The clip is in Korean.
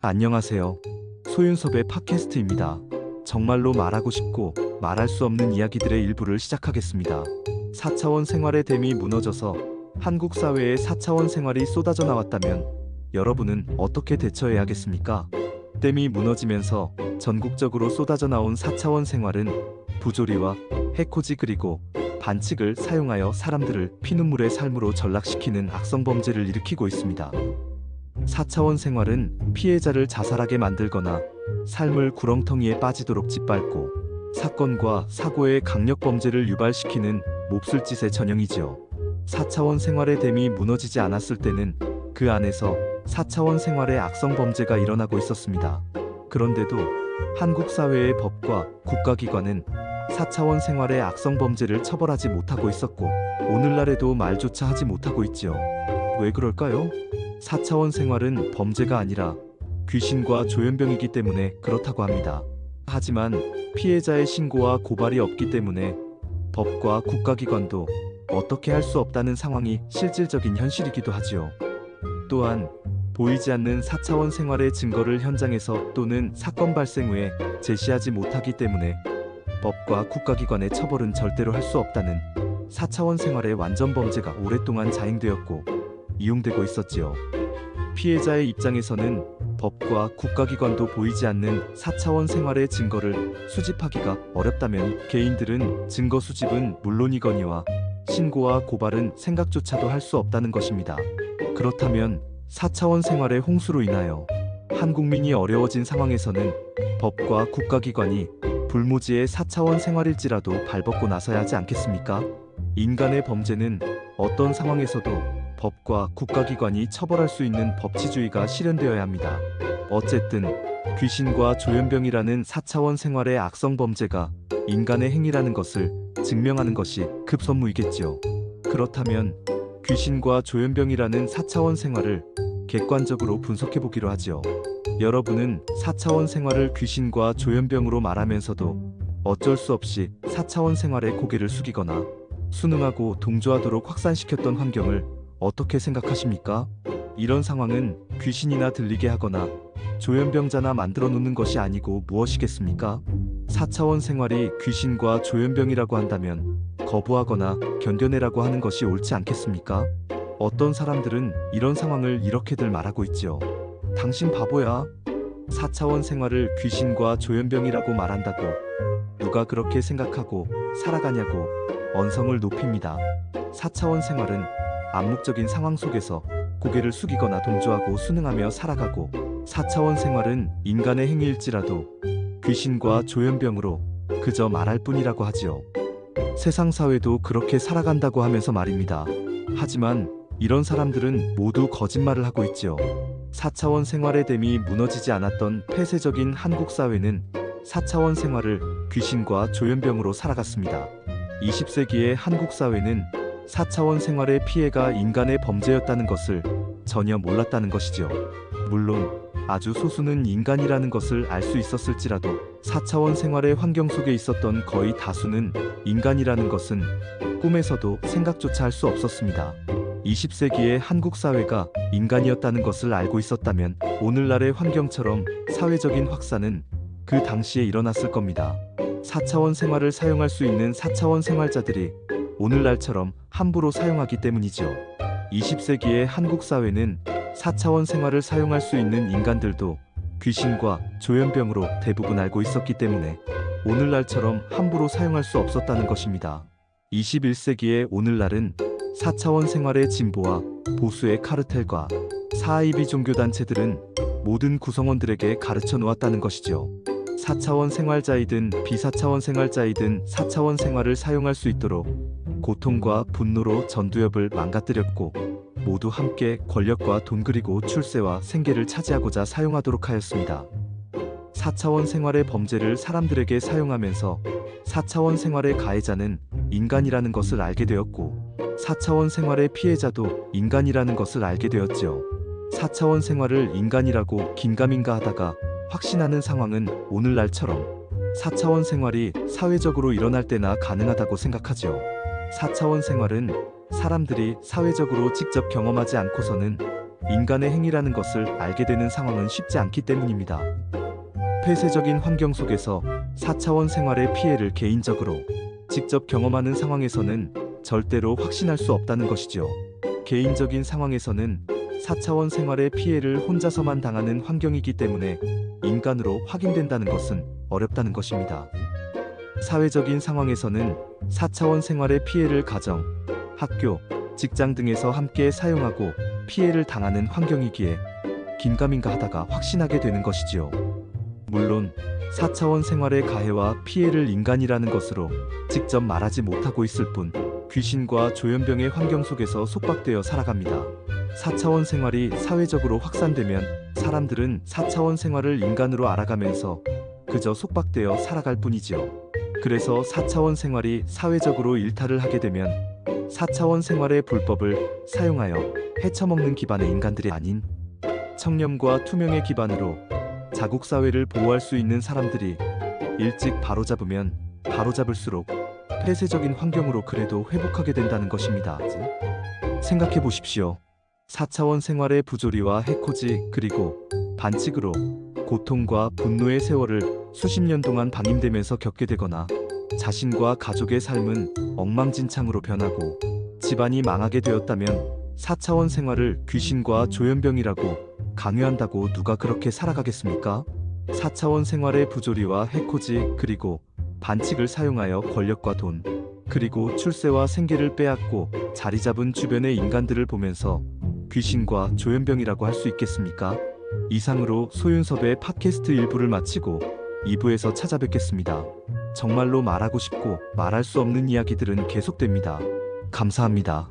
안녕하세요. 소윤섭의 팟캐스트입니다. 정말로 말하고 싶고 말할 수 없는 이야기들의 일부를 시작하겠습니다. 4차원 생활의 댐이 무너져서 한국 사회에 4차원 생활이 쏟아져 나왔다면 여러분은 어떻게 대처해야겠습니까? 댐이 무너지면서 전국적으로 쏟아져 나온 4차원 생활은 부조리와 해코지 그리고 반칙을 사용하여 사람들을 피눈물의 삶으로 전락시키는 악성 범죄를 일으키고 있습니다. 4차원 생활은 피해자를 자살하게 만들거나 삶을 구렁텅이에 빠지도록 짓밟고 사건과 사고의 강력 범죄를 유발시키는 몹쓸 짓의 전형이지요. 4차원 생활의 댐이 무너지지 않았을 때는 그 안에서 4차원 생활의 악성 범죄가 일어나고 있었습니다. 그런데도 한국 사회의 법과 국가기관은 4차원 생활의 악성 범죄를 처벌하지 못하고 있었고 오늘날에도 말조차 하지 못하고 있지요. 왜 그럴까요? 4차원 생활은 범죄가 아니라 귀신과 조현병이기 때문에 그렇다고 합니다. 하지만 피해자의 신고와 고발이 없기 때문에 법과 국가기관도 어떻게 할 수 없다는 상황이 실질적인 현실이기도 하지요. 또한 보이지 않는 4차원 생활의 증거를 현장에서 또는 사건 발생 후에 제시하지 못하기 때문에 법과 국가기관의 처벌은 절대로 할 수 없다는 4차원 생활의 완전 범죄가 오랫동안 자행되었고 이용되고 있었지요. 피해자의 입장에서는 법과 국가기관도 보이지 않는 4차원 생활의 증거를 수집하기가 어렵다면 개인들은 증거 수집은 물론이거니와 신고와 고발은 생각조차도 할 수 없다는 것입니다. 그렇다면 4차원 생활의 홍수로 인하여 한국민이 어려워진 상황에서는 법과 국가기관이 불모지의 4차원 생활일지라도 발벗고 나서야 하지 않겠습니까? 인간의 범죄는 어떤 상황에서도 법과 국가기관이 처벌할 수 있는 법치주의가 실현되어야 합니다. 어쨌든 귀신과 조현병이라는 4차원 생활의 악성 범죄가 인간의 행위라는 것을 증명하는 것이 급선무이겠지요. 그렇다면 귀신과 조현병이라는 4차원 생활을 객관적으로 분석해보기로 하지요. 여러분은 4차원 생활을 귀신과 조현병으로 말하면서도 어쩔 수 없이 4차원 생활에 고개를 숙이거나 순응하고 동조하도록 확산시켰던 환경을 어떻게 생각하십니까? 이런 상황은 귀신이나 들리게 하거나 조현병자나 만들어 놓는 것이 아니고 무엇이겠습니까? 4차원 생활이 귀신과 조현병이라고 한다면 거부하거나 견뎌내라고 하는 것이 옳지 않겠습니까? 어떤 사람들은 이런 상황을 이렇게들 말하고 있지요. 당신 바보야. 4차원 생활을 귀신과 조현병이라고 말한다고 누가 그렇게 생각하고 살아가냐고 언성을 높입니다. 4차원 생활은 암묵적인 상황 속에서 고개를 숙이거나 동조하고 순응하며 살아가고 4차원 생활은 인간의 행위일지라도 귀신과 조현병으로 그저 말할 뿐이라고 하지요. 세상 사회도 그렇게 살아간다고 하면서 말입니다. 하지만 이런 사람들은 모두 거짓말을 하고 있지요. 4차원 생활의 댐이 무너지지 않았던 폐쇄적인 한국 사회는 4차원 생활을 귀신과 조현병으로 살아갔습니다. 20세기의 한국 사회는 4차원 생활의 피해가 인간의 범죄였다는 것을 전혀 몰랐다는 것이지요. 물론 아주 소수는 인간이라는 것을 알 수 있었을지라도 4차원 생활의 환경 속에 있었던 거의 다수는 인간이라는 것은 꿈에서도 생각조차 할 수 없었습니다. 20세기의 한국 사회가 인간이었다는 것을 알고 있었다면 오늘날의 환경처럼 사회적인 확산은 그 당시에 일어났을 겁니다. 4차원 생활을 사용할 수 있는 4차원 생활자들이 오늘날처럼 함부로 사용하기 때문이죠. 20세기의 한국 사회는 4차원 생활을 사용할 수 있는 인간들도 귀신과 조현병으로 대부분 알고 있었기 때문에 오늘날처럼 함부로 사용할 수 없었다는 것입니다. 21세기의 오늘날은 4차원 생활의 진보와 보수의 카르텔과 사이비 종교단체들은 모든 구성원들에게 가르쳐 놓았다는 것이죠. 4차원 생활자이든 비사차원 생활자이든 4차원 생활을 사용할 수 있도록 고통과 분노로 전두엽을 망가뜨렸고 모두 함께 권력과 돈 그리고 출세와 생계를 차지하고자 사용하도록 하였습니다. 4차원 생활의 범죄를 사람들에게 사용하면서 4차원 생활의 가해자는 인간이라는 것을 알게 되었고 4차원 생활의 피해자도 인간이라는 것을 알게 되었지요. 4차원 생활을 인간이라고 긴가민가 하다가 확신하는 상황은 오늘날처럼 4차원 생활이 사회적으로 일어날 때나 가능하다고 생각하지요. 4차원 생활은 사람들이 사회적으로 직접 경험하지 않고서는 인간의 행위라는 것을 알게 되는 상황은 쉽지 않기 때문입니다. 폐쇄적인 환경 속에서 4차원 생활의 피해를 개인적으로 직접 경험하는 상황에서는 절대로 확신할 수 없다는 것이죠. 개인적인 상황에서는 4차원 생활의 피해를 혼자서만 당하는 환경이기 때문에 인간으로 확인된다는 것은 어렵다는 것입니다. 사회적인 상황에서는 4차원 생활의 피해를 가정, 학교, 직장 등에서 함께 사용하고 피해를 당하는 환경이기에 긴가민가 하다가 확신하게 되는 것이지요. 물론 4차원 생활의 가해와 피해를 인간이라는 것으로 직접 말하지 못하고 있을 뿐 귀신과 조현병의 환경 속에서 속박되어 살아갑니다. 4차원 생활이 사회적으로 확산되면 사람들은 4차원 생활을 인간으로 알아가면서 그저 속박되어 살아갈 뿐이지요. 그래서 4차원 생활이 사회적으로 일탈을 하게 되면 4차원 생활의 불법을 사용하여 헤쳐먹는 기반의 인간들이 아닌 청렴과 투명의 기반으로 자국 사회를 보호할 수 있는 사람들이 일찍 바로잡으면 바로잡을수록 폐쇄적인 환경으로 그래도 회복하게 된다는 것입니다. 생각해 보십시오. 4차원 생활의 부조리와 해코지 그리고 반칙으로 고통과 분노의 세월을 수십 년 동안 방임되면서 겪게 되거나 자신과 가족의 삶은 엉망진창으로 변하고 집안이 망하게 되었다면 4차원 생활을 귀신과 조현병이라고 강요한다고 누가 그렇게 살아가겠습니까? 4차원 생활의 부조리와 해코지 그리고 반칙을 사용하여 권력과 돈 그리고 출세와 생계를 빼앗고 자리 잡은 주변의 인간들을 보면서 귀신과 조현병이라고 할 수 있겠습니까? 이상으로 소윤섭의 팟캐스트 1부를 마치고 2부에서 찾아뵙겠습니다. 정말로 말하고 싶고 말할 수 없는 이야기들은 계속됩니다. 감사합니다.